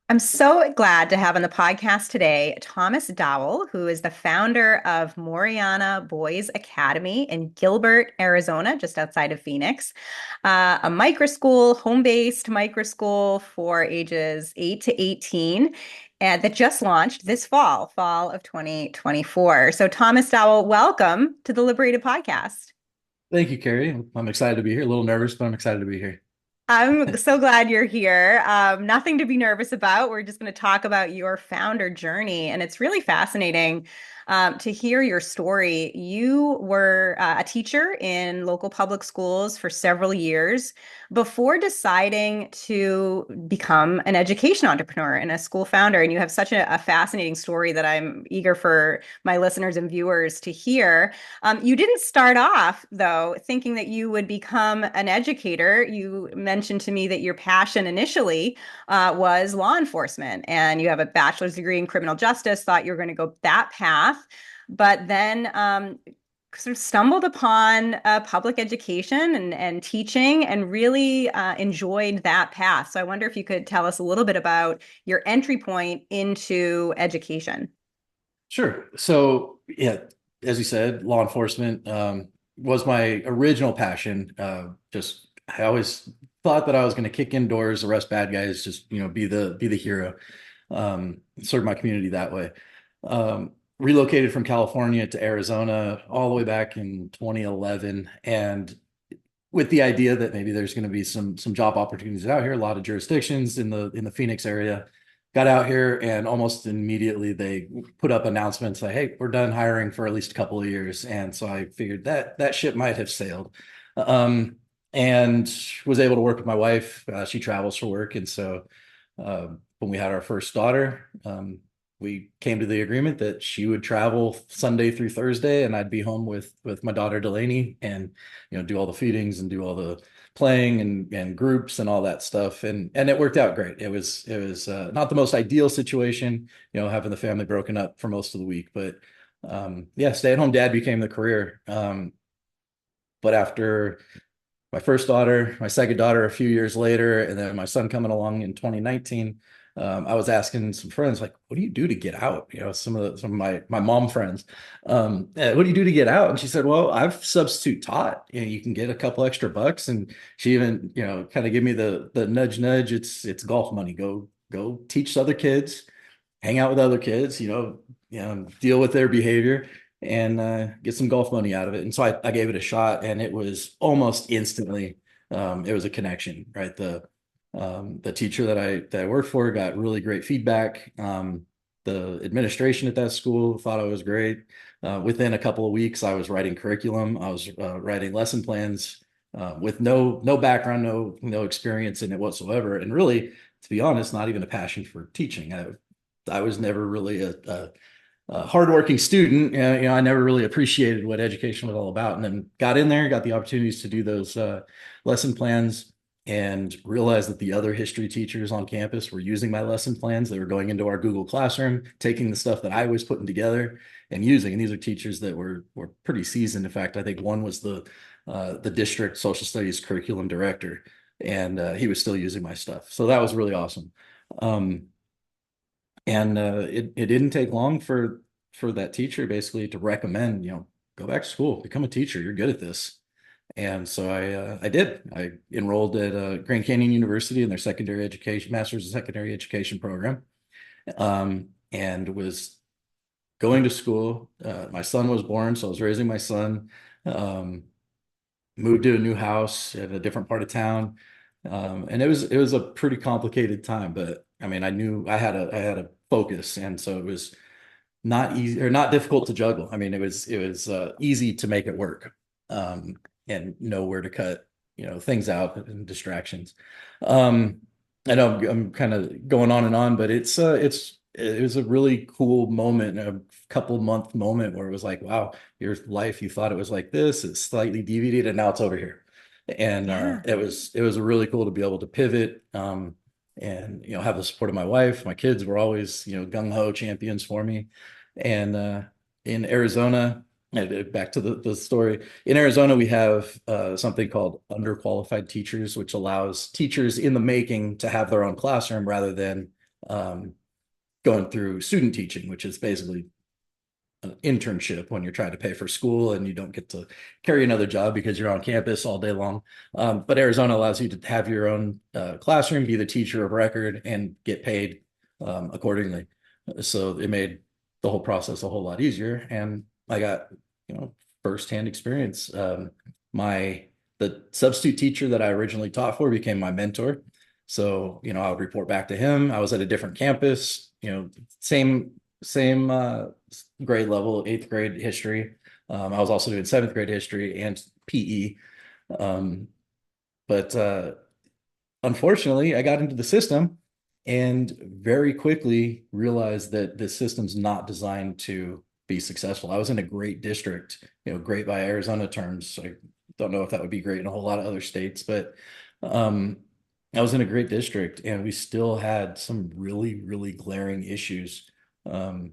I'm so glad to have on the podcast today Thomas Dowell, who is the founder of Moriana Boys Academy in Gilbert, Arizona, just outside of Phoenix, a micro school, home-based micro school for ages 8 to 18, and that just launched this fall of 2024. So, Thomas Dowell, welcome to the Liberated podcast. Thank you, Kerry. I'm excited to be here. A little nervous, but I'm excited to be here. I'm so glad you're here. Nothing to be nervous about. We're just going to talk about your founder journey. And it's really fascinating to hear your story. You were a teacher in local public schools for several years before deciding to become an education entrepreneur and a school founder. And you have such a fascinating story that I'm eager for my listeners and viewers to hear. You didn't start off, though, thinking that you would become an educator. You mentioned to me that your passion initially was law enforcement, and you have a bachelor's degree in criminal justice, thought you were going to go that path, but then sort of stumbled upon public education and teaching and really enjoyed that path. So I wonder if you could tell us a little bit about your entry point into education. Sure. So, yeah, as you said, law enforcement was my original passion. Just I always thought that I was going to kick indoors, arrest bad guys, just be the hero, serve my community that way. Relocated from California to Arizona all the way back in 2011, and with the idea that maybe there's going to be some job opportunities out here, a lot of jurisdictions in the Phoenix area. Got out here and almost immediately they put up announcements like, "Hey, we're done hiring for at least a couple of years." And so I figured that ship might have sailed, um, and was able to work with my wife. She travels for work, and so when we had our first daughter, we came to the agreement that she would travel Sunday through Thursday, and I'd be home with my daughter Delaney, and do all the feedings and do all the playing and groups and all that stuff, and it worked out great. It was not the most ideal situation, having the family broken up for most of the week, but yeah, stay-at-home dad became the career. But after my first daughter, my second daughter a few years later, and then my son coming along in 2019. I was asking some friends, like, what do you do to get out? Some of my mom friends, what do you do to get out? And she said, well, I've substitute taught. You can get a couple extra bucks. And she even, kind of give me the nudge, nudge. It's golf money. Go teach other kids, hang out with other kids, deal with their behavior and get some golf money out of it. And so I gave it a shot, and it was almost instantly, it was a connection, right? The teacher that I worked for got really great feedback. The administration at that school thought I was great. Within a couple of weeks, I was writing curriculum. I was writing lesson plans with no background, no experience in it whatsoever, and really, to be honest, not even a passion for teaching. I was never really a hardworking student. I never really appreciated what education was all about, and then got in there, got the opportunities to do those lesson plans, and realized that the other history teachers on campus were using my lesson plans. They were going into our Google Classroom, taking the stuff that I was putting together and using. And these are teachers that were pretty seasoned. In fact, I think one was the district social studies curriculum director, and he was still using my stuff. So that was really awesome. Um, and it didn't take long for that teacher basically to recommend, go back to school, become a teacher. You're good at this. And so I did. I enrolled at Grand Canyon University in their secondary education, master's of secondary education program, and was going to school. My son was born, so I was raising my son. Um, Moved to a new house in a different part of town, and it was a pretty complicated time. But I mean, I knew I had a focus, and so it was not easy or not difficult to juggle. I mean, it was easy to make it work, and know where to cut things out and distractions. Um, I know I'm kind of going on and on, but it was a really cool moment, a couple month moment where it was like, wow, your life, you thought it was like this, it's slightly deviated, and now it's over here. And Yeah. it was really cool to be able to pivot, and have the support of my wife. My kids were always gung ho champions for me, and in Arizona. Back to the story. In Arizona, we have something called underqualified teachers, which allows teachers in the making to have their own classroom rather than um, going through student teaching, which is basically an internship when you're trying to pay for school and you don't get to carry another job because you're on campus all day long. But Arizona allows you to have your own classroom, be the teacher of record, and get paid accordingly. So it made the whole process a whole lot easier. And I got, firsthand experience. My the substitute teacher that I originally taught for became my mentor. So, I would report back to him. I was at a different campus, same grade level, eighth grade history. I was also doing seventh grade history and PE. Um, but unfortunately, I got into the system and very quickly realized that the system's not designed to be successful. I was in a great district, great by Arizona terms. I don't know if that would be great in a whole lot of other states, but um, I was in a great district and we still had some really, really glaring issues. Now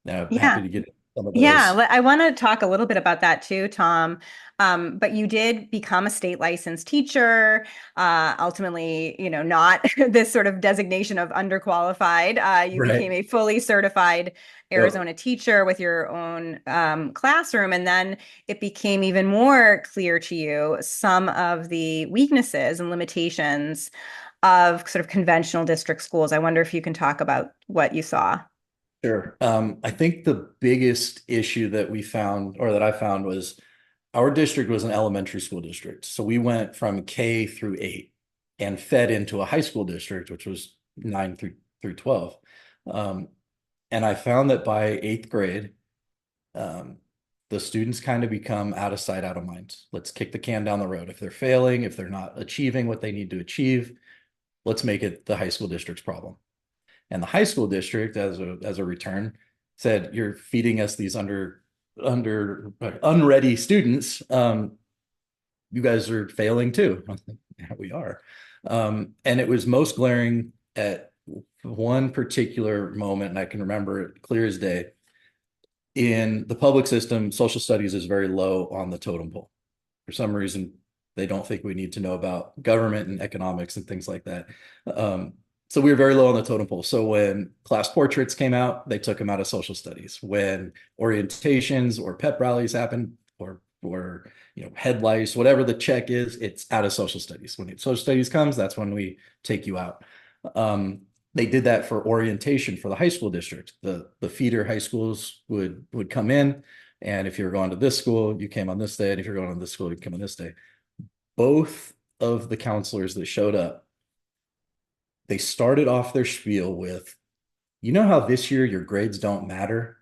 I'm happy Yeah. to get into some of Yeah, those. I want to talk a little bit about that too, Tom. But you did become a state licensed teacher. Ultimately, not this sort of designation of underqualified. You became Right. a fully certified Yep. Arizona teacher with your own classroom. And then it became even more clear to you some of the weaknesses and limitations of sort of conventional district schools. I wonder if you can talk about what you saw. Sure. I think the biggest issue that we found, or that I found, was our district was an elementary school district. So we went from K through 8 and fed into a high school district, which was 9 through 12. Um, and I found that by eighth grade, um, the students kind of become out of sight, out of mind. Let's kick the can down the road. If they're failing, if they're not achieving what they need to achieve, let's make it the high school district's problem. And the high school district, as a return, said, "You're feeding us these unready students. You guys are failing too." Yeah, we are. And it was most glaring at one particular moment, and I can remember it clear as day. In the public system, social studies is very low on the totem pole. For some reason, they don't think we need to know about government and economics and things like that. Um, so we were very low on the totem pole. So when class portraits came out, they took them out of social studies. When orientations or pep rallies happened, or head lice, whatever the check is, it's out of social studies. When social studies comes, that's when we take you out. Um, they did that for orientation for the high school district. The feeder high schools would come in, and if you were going to this school, you came on this day, and if you're going to this school, you come on this day. Both of the counselors that showed up, they started off their spiel with, "You know how this year your grades don't matter?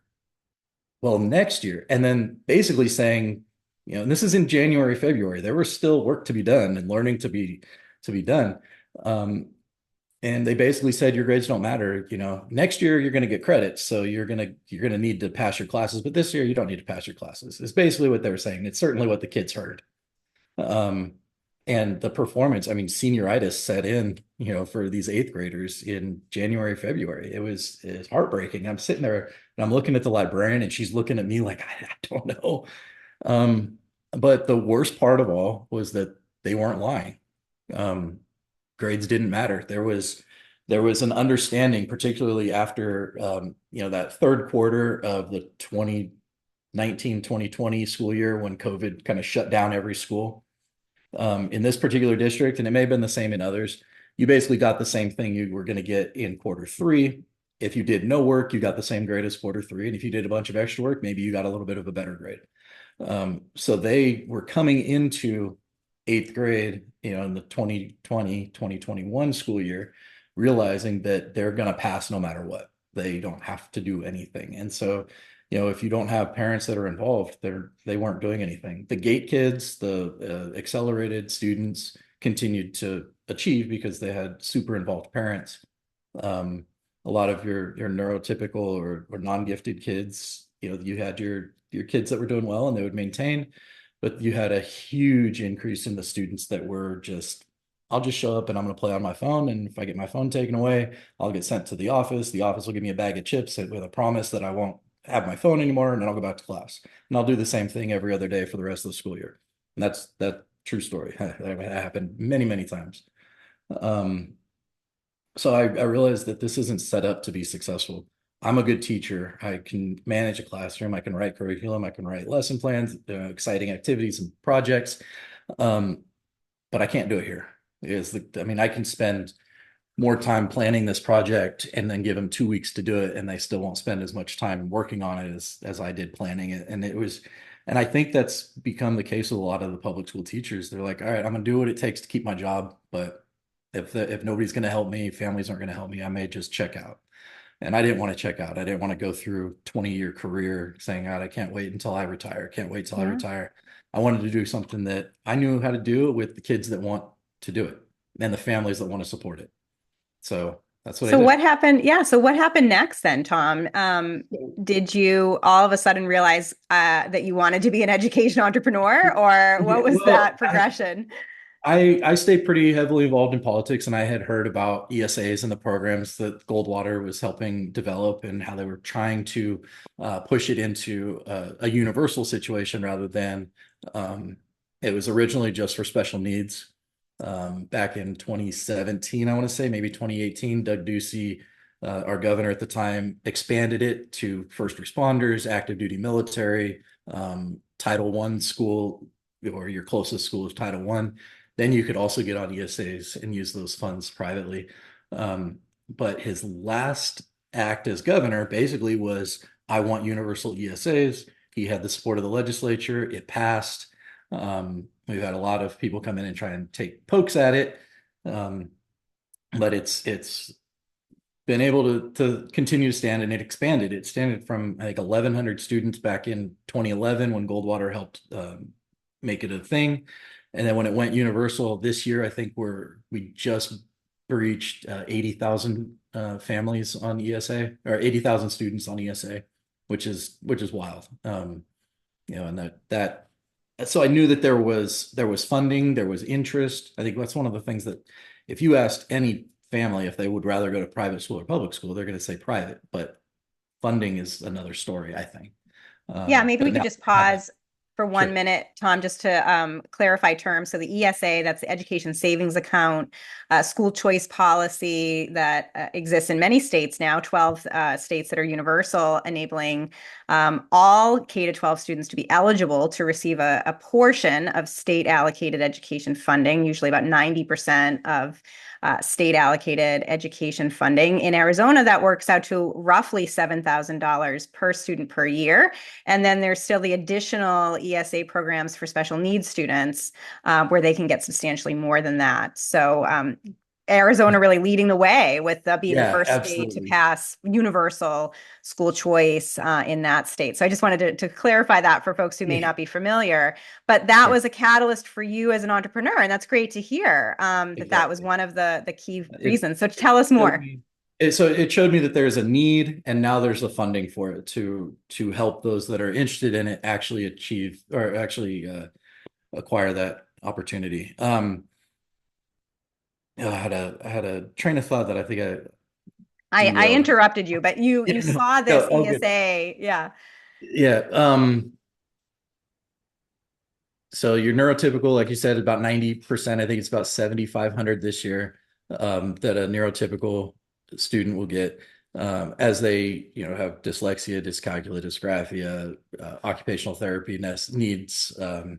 Well, next year," and then basically saying, and this is in January, February, there was still work to be done and learning to be done. Um, and they basically said, your grades don't matter. Next year you're going to get credit, so you're going to need to pass your classes, but this year you don't need to pass your classes. It's basically what they were saying. It's certainly what the kids heard. Um, and the performance, I mean, senioritis set in, for these eighth graders in January, February. It was heartbreaking. I'm sitting there and I'm looking at the librarian and she's looking at me like, I don't know. Um, but the worst part of all was that they weren't lying. Um, Grades didn't matter. There was an understanding, particularly after that third quarter of the 2019-2020 school year when COVID kind of shut down every school. In this particular district, and it may have been the same in others, you basically got the same thing you were going to get in quarter three. If you did no work, you got the same grade as quarter three. And if you did a bunch of extra work, maybe you got a little bit of a better grade. So they were coming into eighth grade, in the 2020-2021 school year, realizing that they're going to pass no matter what. They don't have to do anything. And so, if you don't have parents that are involved, they weren't doing anything. The gate kids, the accelerated students continued to achieve because they had super involved parents. Um, a lot of your neurotypical or non-gifted kids, you had your kids that were doing well and they would maintain, but you had a huge increase in the students that were just, I'll just show up and I'm going to play on my phone, and if I get my phone taken away, I'll get sent to the office. The office will give me a bag of chips with a promise that I won't have my phone anymore, and then I'll go back to class. And I'll do the same thing every other day for the rest of the school year. And that's that true story. That happened many, many times. Um, So I realized that this isn't set up to be successful. I'm a good teacher. I can manage a classroom. I can write curriculum. I can write lesson plans, exciting activities and projects. Um, but I can't do it here. I mean, I can spend more time planning this project and then give them 2 weeks to do it, and they still won't spend as much time working on it as I did planning it. And I think that's become the case with a lot of the public school teachers. They're like, all right, I'm gonna do what it takes to keep my job, but if nobody's gonna help me, families aren't gonna help me, I may just check out. And I didn't want to check out. I didn't want to go through 20-year career saying, God, I can't wait until I retire. Can't wait till I Yeah. retire. I wanted to do something that I knew how to do with the kids that want to do it and the families that want to support it. So that's what I So did. what happened? Yeah. So what happened next then, Tom? Did you all of a sudden realize that you wanted to be an education entrepreneur, or Yeah, what was well, that progression? I stayed pretty heavily involved in politics, and I had heard about ESAs and the programs that Goldwater was helping develop and how they were trying to push it into a universal situation rather than it was originally just for special needs. Back in 2017, I want to say, maybe 2018, Doug Ducey, our governor at the time, expanded it to first responders, active duty military, Title One school, or your closest school is Title One. Then you could also get on ESAs and use those funds privately. But his last act as governor basically was, I want universal ESAs. He had the support of the legislature. It passed. We've had a lot of people come in and try and take pokes at it. Um, but it's been able to continue to stand, and it expanded. It expanded from, I think, 1,100 students back in 2011 when Goldwater helped make it a thing. And then when it went universal this year, I think we just breached 80,000 families on ESA, or 80,000 students on ESA, which is wild. And that so I knew that there was funding, there was interest. I think that's one of the things that if you asked any family if they would rather go to private school or public school, they're going to say private, but funding is another story, I think. Yeah, maybe we But could now just I have that. pause for one Sure. minute, Tom, just to clarify terms. So the ESA, that's the Education Savings Account, school choice policy that exists in many states now, 12 states that are universal, enabling all K to 12 students to be eligible to receive a portion of state allocated education funding, usually about 90% of state allocated education funding. In Arizona, that works out to roughly $7,000 per student per year. And then there's still the additional ESA programs for special needs students where they can get substantially more than that. So Arizona really leading the way with being the Yeah, first state to absolutely. pass universal school choice in that state. So I just wanted to clarify that for folks who may Yeah, not be familiar. But that sure. was a catalyst for you as an entrepreneur, and that's great to hear that was Exactly. one of the key It, reasons. So tell us showed more. me so it showed me that there's a need, and now there's the funding for it to help those that are interested in it actually achieve or actually acquire that opportunity. I had a train of thought that I think I I derailed. interrupted you, but you Yeah, no, saw no, this all good. ESA, yeah. Yeah. So you're neurotypical, like you said, about 90%. I think it's about 7,500 this year, that a neurotypical student will get, as they, have dyslexia, dyscalculia, dysgraphia, occupational therapy needs, you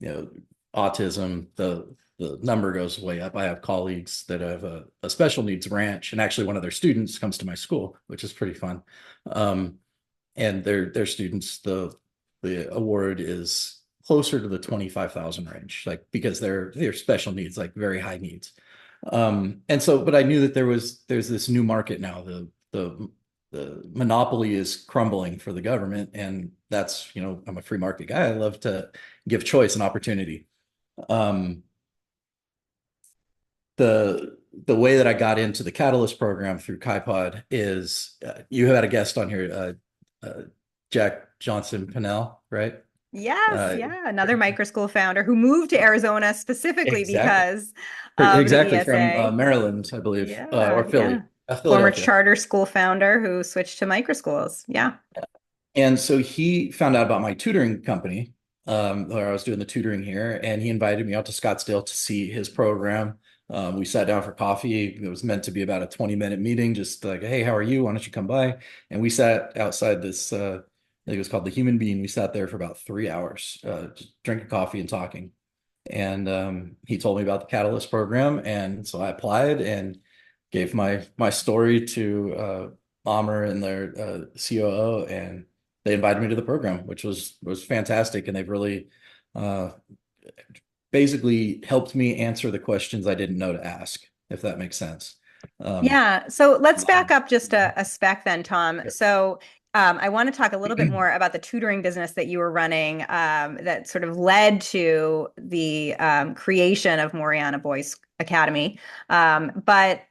know, autism. The number goes way up. I have colleagues that have a special needs branch, and actually one of their students comes to my school, which is pretty fun. Um, and their students, the award is closer to the 25,000 range, like because they're special needs, like very high needs. And so, but I knew that there's this new market now. The monopoly is crumbling for the government, and that's, I'm a free market guy. I love to give choice and opportunity. Um, the way that I got into the Catalyst program through KaiPod is, you had a guest on here, Jack Johnson Pinnell, right? Yes, Uh, yeah. Another microschool founder who moved to Arizona specifically exactly, because of the exactly, from ESA. Maryland, I believe, Yeah, or yeah. Former Philadelphia. charter school founder who switched to microschools. Yeah. And so he found out about my tutoring company, where I was doing the tutoring here, and he invited me out to Scottsdale to see his program. We sat down for coffee. It was meant to be about a 20-minute meeting, just like, hey, how are you? Why don't you come by? And we sat outside this, I think it was called the Human Bean. We sat there for about 3 hours, just drinking coffee and talking. And he told me about the Catalyst program, and so I applied and gave my story to Amr and their COO, and they invited me to the program, which was fantastic. And they've really uh, basically helped me answer the questions I didn't know to ask, if that makes sense. Um, Yeah. So let's back up just a spec then, Tom. So I want to talk a little bit more about the tutoring business that you were running that sort of led to the creation of Moriana Boys Academy. But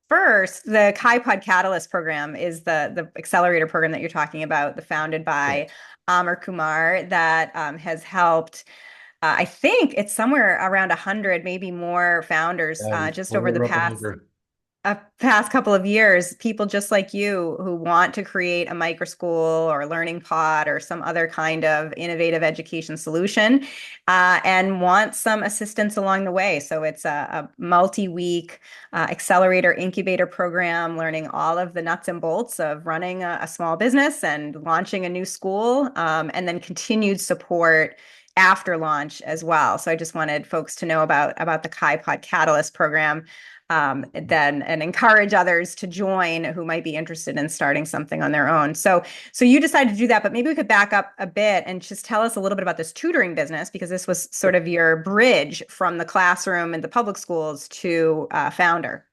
first, the KaiPod Catalyst program is the accelerator program that you're talking about, the founded by correct. Amar Kumar, that has helped. I think it's somewhere around 100, maybe more founders just over the We're up and past over. past couple of years, people just like you who want to create a micro school or learning pod or some other kind of innovative education solution and want some assistance along the way. So it's a multi-week accelerator incubator program, learning all of the nuts and bolts of running a small business and launching a new school, and then continued support after launch as well. So I just wanted folks to know about the KaiPod Catalyst program then and encourage others to join who might be interested in starting something on their own. So you decided to do that, but maybe we could back up a bit and just tell us a little bit about this tutoring business because this was sort of your bridge from the classroom and the public schools to founder.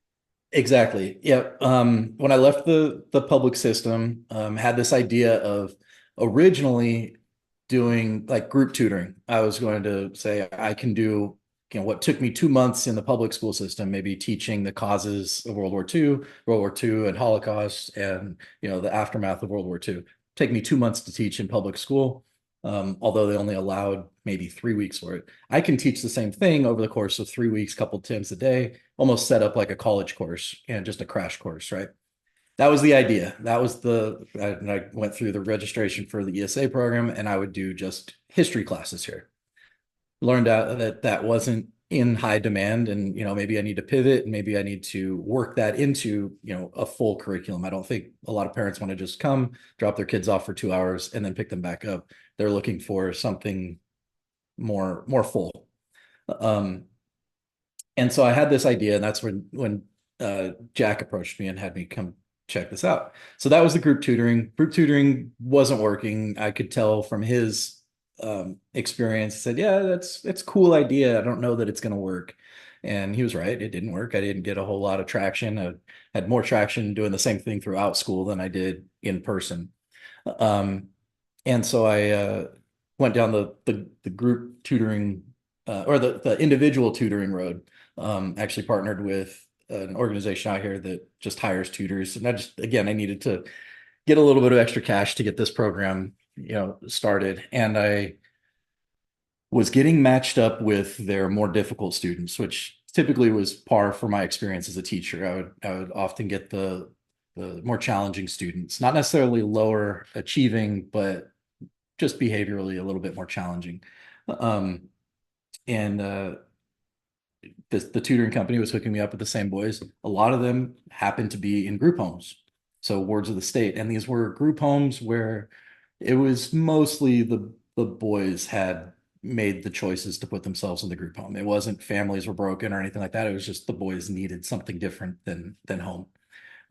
Exactly. Yeah. When I left the public system, had this idea of originally doing like group tutoring. I was going to say I can do, what took me 2 months in the public school system, maybe teaching the causes of World War II and Holocaust and, the aftermath of World War II. Take me 2 months to teach in public school. Although they only allowed maybe 3 weeks for it. I can teach the same thing over the course of 3 weeks, couple times a day, almost set up like a college course and just a crash course, right? That was the idea. And I went through the registration for the ESA program, and I would do just history classes here. Learned out that that wasn't in high demand, and maybe I need to pivot, and maybe I need to work that into a full curriculum. I don't think a lot of parents want to just come, drop their kids off for 2 hours, and then pick them back up. They're looking for something more full. Um, and so I had this idea, and that's when Jack approached me and had me come check this out. So that was the group tutoring. Group tutoring wasn't working. I could tell from his experience. He said, "Yeah, that's a cool idea. I don't know that it's going to work." And he was right. It didn't work. I didn't get a whole lot of traction. I had more traction doing the same thing throughout school than I did in person. Um, and so I went down the group tutoring or the individual tutoring road. Actually partnered with an organization out here that just hires tutors. And I needed to get a little bit of extra cash to get this program, started. And I was getting matched up with their more difficult students, which typically was par for my experience as a teacher. I would often get the more challenging students, not necessarily lower achieving, but just behaviorally a little bit more challenging. Um, and the tutoring company was hooking me up with the same boys. A lot of them happened to be in group homes, so wards of the state, and these were group homes where it was mostly the boys had made the choices to put themselves in the group home. It wasn't families were broken or anything like that. It was just the boys needed something different than home.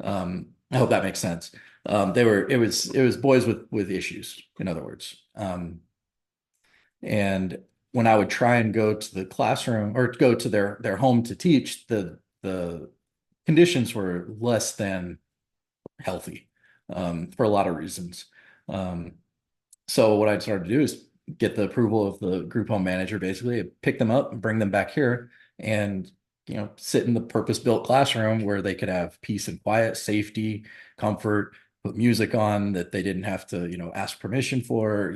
I hope that makes sense. It was boys with issues, in other words. And when I would try and go to the classroom or go to their home to teach, the conditions were less than healthy for a lot of reasons. Um, so what I started to do is get the approval of the group home manager, basically pick them up and bring them back here and sit in the purpose-built classroom where they could have peace and quiet, safety, comfort, put music on that they didn't have to, ask permission for,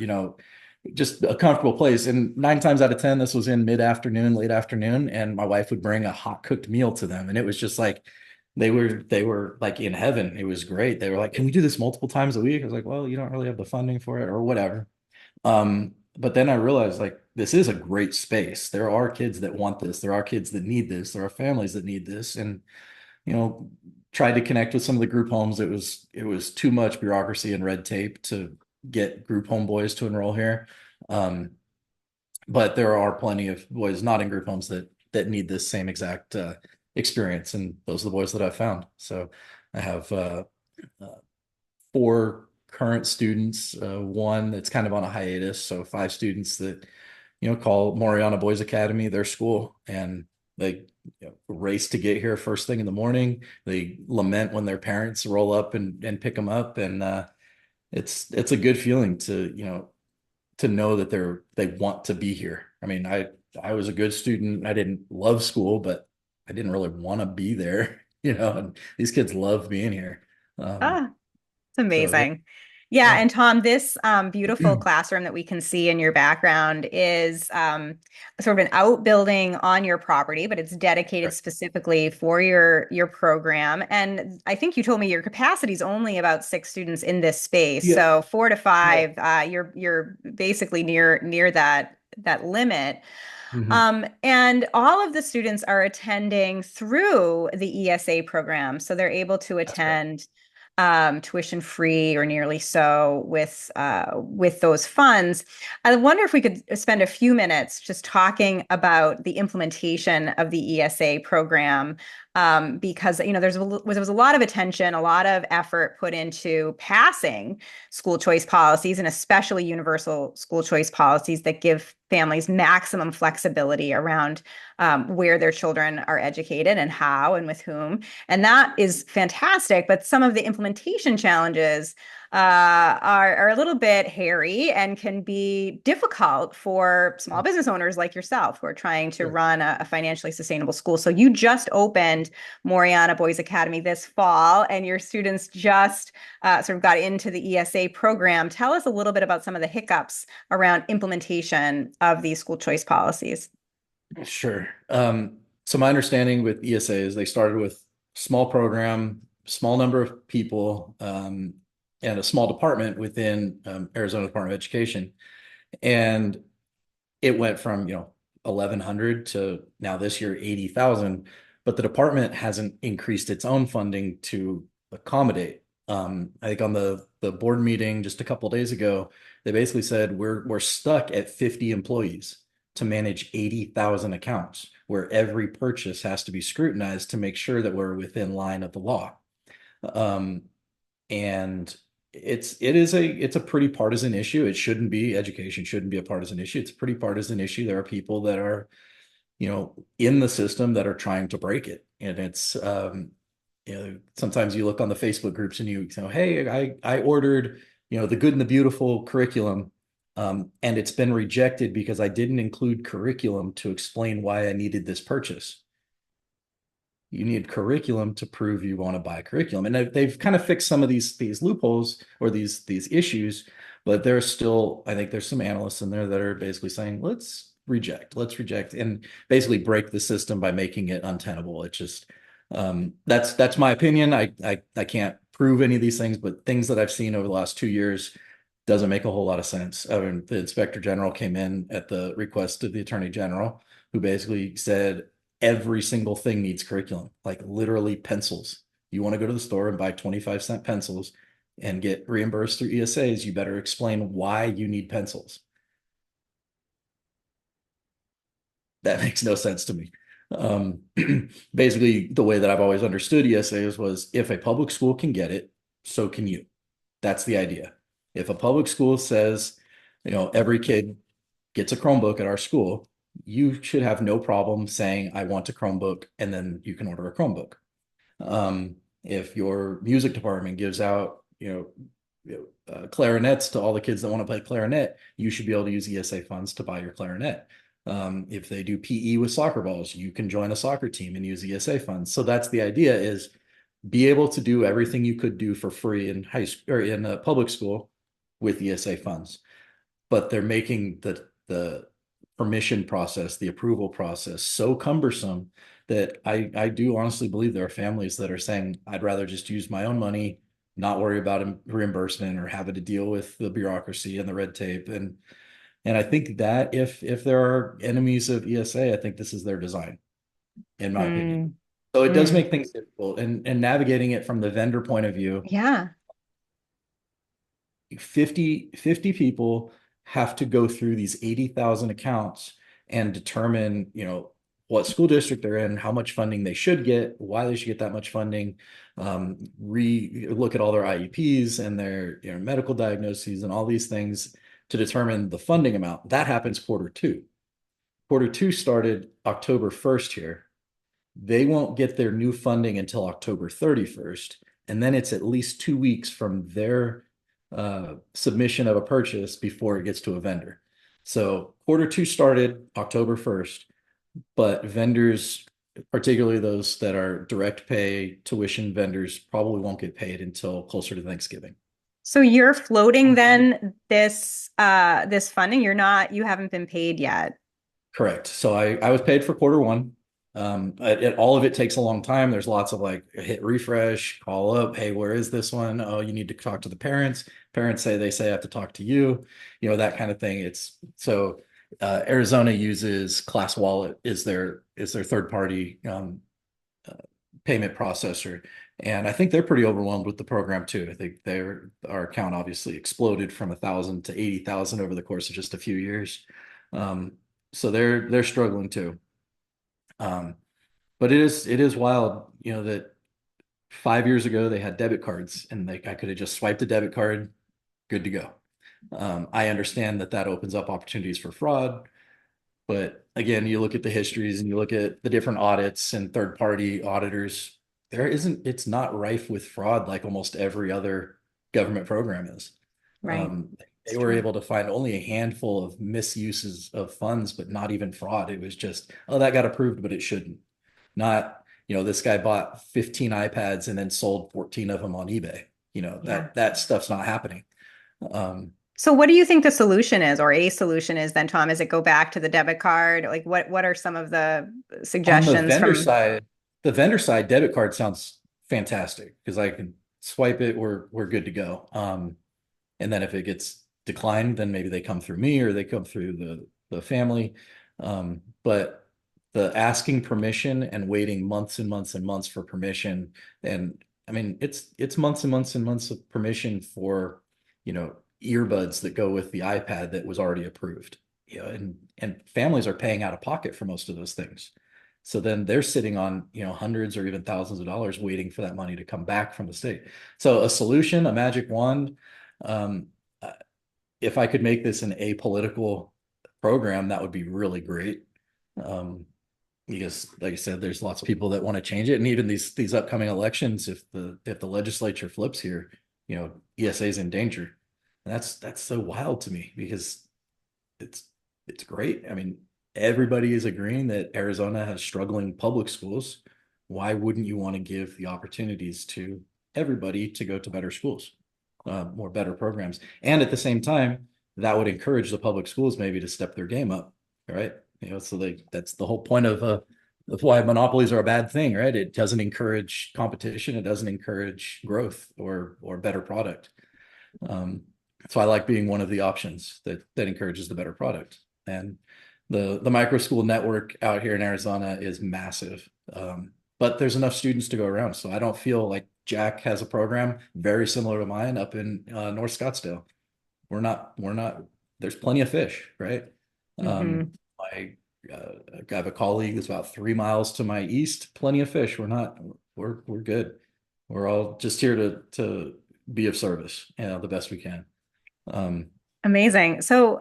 just a comfortable place. And 9 times out of 10, this was in mid-afternoon, late afternoon, and my wife would bring a hot cooked meal to them. And it was just like they were like in heaven. It was great. They were like, "Can we do this multiple times a week?" I was like, "Well, you don't really have the funding for it or whatever." But then I realized like this is a great space. There are kids that want this. There are kids that need this. There are families that need this. And you know, tried to connect with some of the group homes. It was too much bureaucracy and red tape to get group home boys to enroll here. Um, but there are plenty of boys not in group homes that need this same exact experience, and those are the boys that I've found. So I have uh, four current students, one that's kind of on a hiatus, so five students that call Moriana Boys Academy their school, and they race to get here first thing in the morning. They lament when their parents roll up and pick them up, and it's a good feeling to to know that they want to be here. I mean, I was a good student. I didn't love school, but I didn't really want to be there, and these kids love being here. Um, Ah, it's so yeah, amazing. Yeah, yeah. and Tom, this beautiful classroom that we can see in your background is sort of an outbuilding on your property, but it's dedicated Right. specifically for your program. And I think you told me your capacity is only about 6 students in this space. Yeah. So four to Yeah. five, you're basically near that limit. Hmm. And all of the students are attending through the ESA program, so they're able to That's correct. attend tuition free or nearly so with those funds. I wonder if we could spend a few minutes just talking about the implementation of the ESA program, because there was a lot of attention, a lot of effort put into passing school choice policies, and especially universal school choice policies that give families maximum flexibility around where their children are educated and how and with whom. And that is fantastic. But some of the implementation challenges are a little bit hairy and can be difficult for small business owners like yourself who are trying to Sure. run a financially sustainable school. So you just opened Moriana Boys Academy this fall, and your students just sort of got into the ESA program. Tell us a little bit about some of the hiccups around implementation of these school choice policies. Sure. So my understanding with ESA is they started with small program, small number of people, and a small department within Arizona Department of Education. And it went from 1,100 to now this year 80,000, but the department hasn't increased its own funding to accommodate. I think on the board meeting just a couple of days ago, they basically said we're stuck at 50 employees to manage 80,000 accounts, where every purchase has to be scrutinized to make sure that we're within line of the law. Um, and it's a pretty partisan issue. It shouldn't be. Education shouldn't be a partisan issue. It's a pretty partisan issue. There are people that are in the system that are trying to break it, and it's sometimes you look on the Facebook groups and you say, hey, I ordered the Good and the Beautiful curriculum, and it's been rejected because I didn't include curriculum to explain why I needed this purchase. You need curriculum to prove you want to buy curriculum, and they've kind of fixed some of these loopholes or these issues, but there's still, I think there's some analysts in there that are basically saying let's reject and basically break the system by making it untenable. It just that's my opinion. I can't prove any of these things, but things that I've seen over the last 2 years doesn't make a whole lot of sense. I mean, the inspector general came in at the request of the attorney general, who basically said every single thing needs curriculum, like literally pencils. You want to go to the store and buy 25-cent pencils and get reimbursed through ESAs, you better explain why you need pencils. That makes no sense to me. Um, Basically, the way that I've always understood ESAs was if a public school can get it, so can you. That's the idea. If a public school says, every kid gets a Chromebook at our school, you should have no problem saying, I want a Chromebook, and then you can order a Chromebook. If your music department gives out, clarinets to all the kids that want to play clarinet, you should be able to use ESA funds to buy your clarinet. If they do PE with soccer balls, you can join a soccer team and use ESA funds. So that's the idea: is be able to do everything you could do for free in high school or in a public school with ESA funds. But they're making the permission process, the approval process so cumbersome that I do honestly believe there are families that are saying, I'd rather just use my own money, not worry about reimbursement or having to deal with the bureaucracy and the red tape. And And I think that if there are enemies of ESA, I think this is their design, in my opinion. Mm, So it does mm. make things difficult, and navigating it from the vendor point of view, Yeah. 50 people have to go through these 80,000 accounts and determine, what school district they're in, how much funding they should get, why they should get that much funding, look at all their IEPs and their, medical diagnoses and all these things to determine the funding amount. That happens quarter two. Quarter two started October 1st here. They won't get their new funding until October 31st. And then it's at least 2 weeks from their submission of a purchase before it gets to a vendor. So quarter two started October 1st, but vendors, particularly those that are direct pay tuition vendors, probably won't get paid until closer to Thanksgiving. So you're floating then this funding. You haven't been paid yet. Correct. So I was paid for quarter one. All of it takes a long time. There's lots of like hit refresh, call up. Hey, where is this one? Oh, you need to talk to the parents. Parents say I have to talk to you, that kind of thing. It's so Arizona uses Class Wallet is their third party uh, payment processor, and I think they're pretty overwhelmed with the program too. I think our account obviously exploded from 1,000 to 80,000 over the course of just a few years. Um, so they're struggling too. Um, but it is wild, that 5 years ago they had debit cards and I could have just swiped a debit card, good to go. I understand that opens up opportunities for fraud, but again, you look at the histories and you look at the different audits and third party auditors, it's not rife with fraud like almost every other government program is. Right. Um, It's they were true. able to find only a handful of misuses of funds, but not even fraud. It was just, oh, that got approved, but it shouldn't. Not, this guy bought 15 iPads and then sold 14 of them on eBay. Yeah. That stuff's not happening. Um, So what do you think the solution is, or a solution is then, Tom? Is it go back to the debit card? Like what are some of the on suggestions from the vendor side, debit card sounds fantastic because I can swipe it, we're good to go. And then if it gets declined, then maybe they come through me or they come through the family. But the asking permission and waiting months and months and months for permission, and I mean it's months and months and months of permission for, you know, earbuds that go with the iPad that was already approved. And families are paying out of pocket for most of those things. So then they're sitting on, hundreds or even thousands of dollars waiting for that money to come back from the state. So a solution, a magic wand, um, uh, if I could make this an apolitical program, that would be really great. Um, because, like I said, there's lots of people that want to change it, and even these upcoming elections, if the legislature flips here, ESA is in danger. And that's so wild to me because it's it's great. I mean, everybody is agreeing that Arizona has struggling public schools. Why wouldn't you want to give the opportunities to everybody to go to better schools, more better programs? And at the same time, that would encourage the public schools maybe to step their game up, right? So that's the whole point of why monopolies are a bad thing, right? It doesn't encourage competition. It doesn't encourage growth or better product. Um, so I like being one of the options that encourages the better product. And the micro school network out here in Arizona is massive. But there's enough students to go around. So I don't feel like Jack has a program very similar to mine up in North Scottsdale. We're not, there's plenty of fish, right? hmm I have a colleague that's about 3 miles to my east, plenty of fish. We're good. We're all just here to be of service, the best we can. Um, Amazing. So,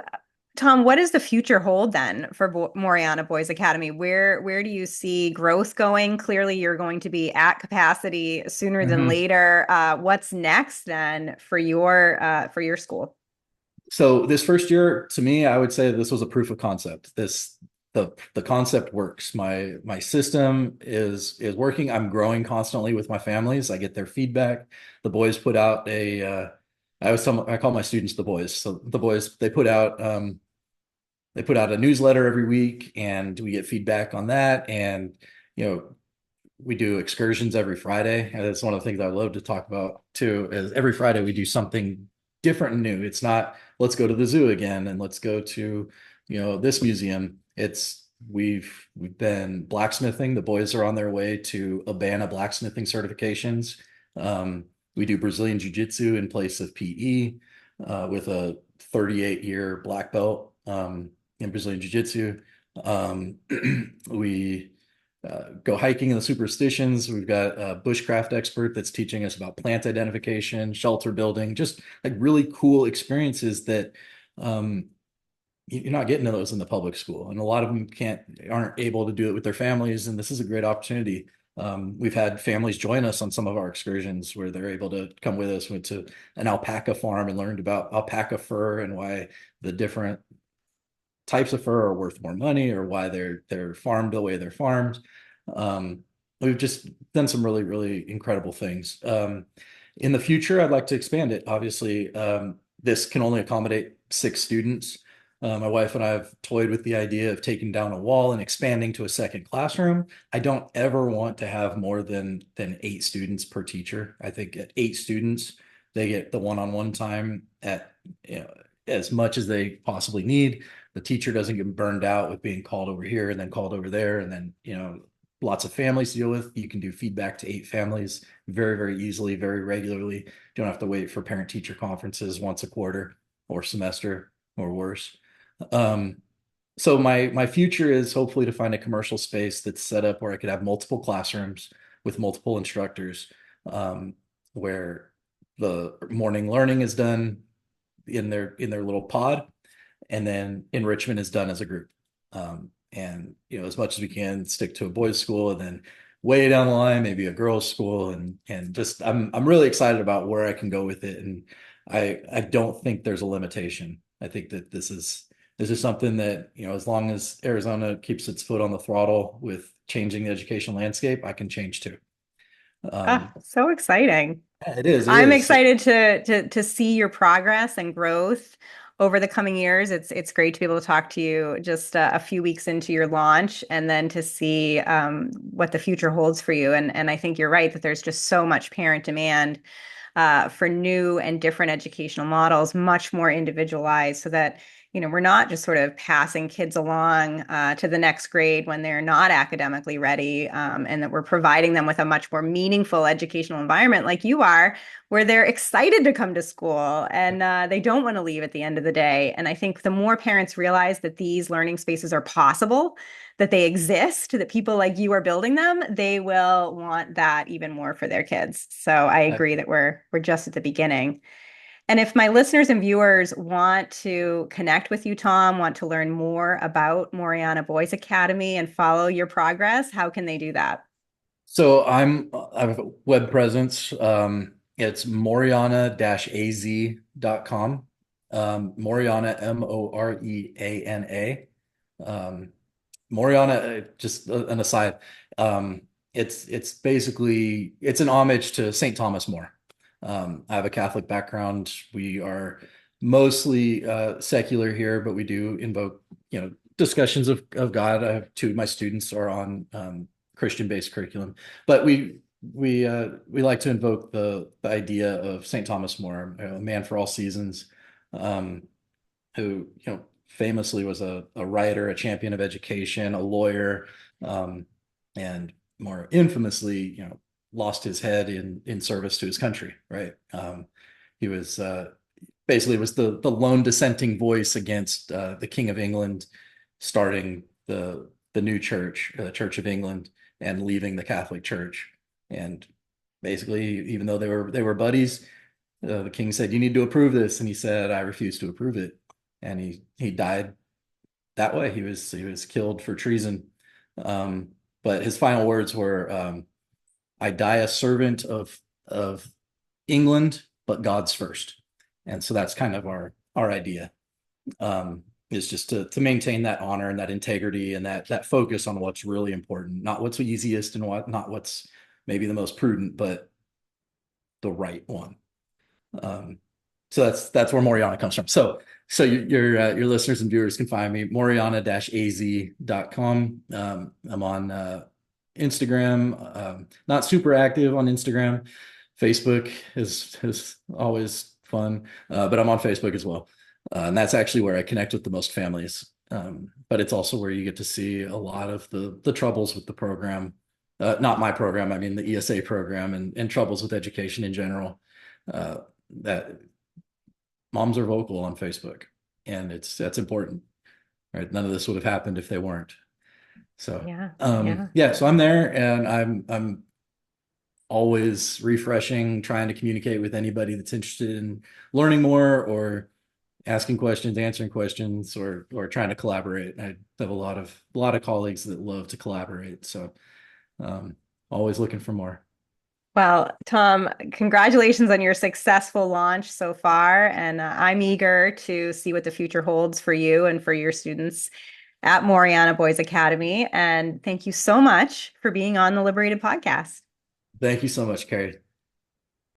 Tom, what does the future hold then for Moriana Boys Academy? Where do you see growth going? Clearly, you're going to be at capacity sooner than mhm. later. What's next then for your school? So this first year, to me, I would say this was a proof of concept. The concept works. My system is working. I'm growing constantly with my families. I get their feedback. The boys put out I call my students the boys. So the boys they put out a newsletter every week, and we get feedback on that. And you know, we do excursions every Friday. And that's one of the things I love to talk about too. Is every Friday we do something different and new. It's not let's go to the zoo again and let's go to, this museum. It's we've been blacksmithing. The boys are on their way to Abana blacksmithing certifications. We do Brazilian Jiu-Jitsu in place of PE, with a 38-year black belt, in Brazilian Jiu-Jitsu. Um, we go hiking in the superstitions. We've got a bushcraft expert that's teaching us about plant identification, shelter building, just like really cool experiences that um, you're not getting to those in the public school. And a lot of them aren't able to do it with their families. And this is a great opportunity. We've had families join us on some of our excursions where they're able to come with us. Went to an alpaca farm and learned about alpaca fur and why the different types of fur are worth more money, or why they're farmed the way they're farmed. Um, we've just done some really, really incredible things. In the future, I'd like to expand it. Obviously, this can only accommodate 6 students. My wife and I have toyed with the idea of taking down a wall and expanding to a second classroom. I don't ever want to have more than 8 students per teacher. I think at 8 students, they get the one-on-one time at, as much as they possibly need. The teacher doesn't get burned out with being called over here and then called over there, and then lots of families to deal with. You can do feedback to 8 families very, very easily, very regularly. You don't have to wait for parent teacher conferences once a quarter or semester or worse. So my future is hopefully to find a commercial space that's set up where I could have multiple classrooms with multiple instructors, where the morning learning is done in their little pod, and then enrichment is done as a group. And as much as we can stick to a boys' school, and then way down the line, maybe a girls' school, and just I'm really excited about where I can go with it. And I don't think there's a limitation. I think that this is something that, as long as Arizona keeps its foot on the throttle with changing the education landscape, I can change too. Ah, Um, so exciting. it is, it I'm is. excited to see your progress and growth over the coming years. It's great to be able to talk to you just a few weeks into your launch, and then to see what the future holds for you. And I think you're right that there's just so much parent demand for new and different educational models, much more individualized, so that we're not just sort of passing kids along to the next grade when they're not academically ready, and that we're providing them with a much more meaningful educational environment like you are, where they're excited to come to school and they don't want to leave at the end of the day. And I think the more parents realize that these learning spaces are possible, that they exist, that people like you are building them, they will want that even more for their kids. So I agree that we're just at the beginning. And if my listeners and viewers want to connect with you, Tom, want to learn more about Moriana Boys Academy and follow your progress, how can they do that? So I have a web presence. It's moriana-az.com. Moriana, Moreana. Moriana, just an aside. It's basically it's an homage to St. Thomas More. I have a Catholic background. We are mostly secular here, but we do invoke, discussions of God. I have 2 of my students are on Christian-based curriculum, but we like to invoke the idea of St. Thomas More, a man for all seasons, um, who famously was a writer, a champion of education, a lawyer, um, and more infamously, lost his head in service to his country. Right? He was basically was the lone dissenting voice against the King of England, starting the new church, the Church of England, and leaving the Catholic Church. And basically, even though they were buddies, the king said, "You need to approve this," and he said, "I refuse to approve it." And he died that way. He was killed for treason. But his final words were, "I die a servant of England, but God's first." And so that's kind of our idea, is just to maintain that honor and that integrity and that focus on what's really important, not what's easiest and not what's maybe the most prudent, but the right one. Um, so that's where Moriana comes from. So your listeners and viewers can find me moriana-az.com. I'm on Instagram. Not super active on Instagram. Facebook is always fun. But I'm on Facebook as well. And that's actually where I connect with the most families. But it's also where you get to see a lot of the troubles with the program. Not my program, I mean the ESA program and troubles with education in general. That moms are vocal on Facebook, and that's important, right? None of this would have happened if they weren't. So, Yeah, yeah. yeah, so I'm there, and I'm always refreshing, trying to communicate with anybody that's interested in learning more or asking questions, answering questions, or trying to collaborate. I have a lot of colleagues that love to collaborate, so um, always looking for more. Well, Tom, congratulations on your successful launch so far. And I'm eager to see what the future holds for you and for your students at Moriana Boys Academy. And thank you so much for being on the Liberated podcast. Thank you so much, Kerry.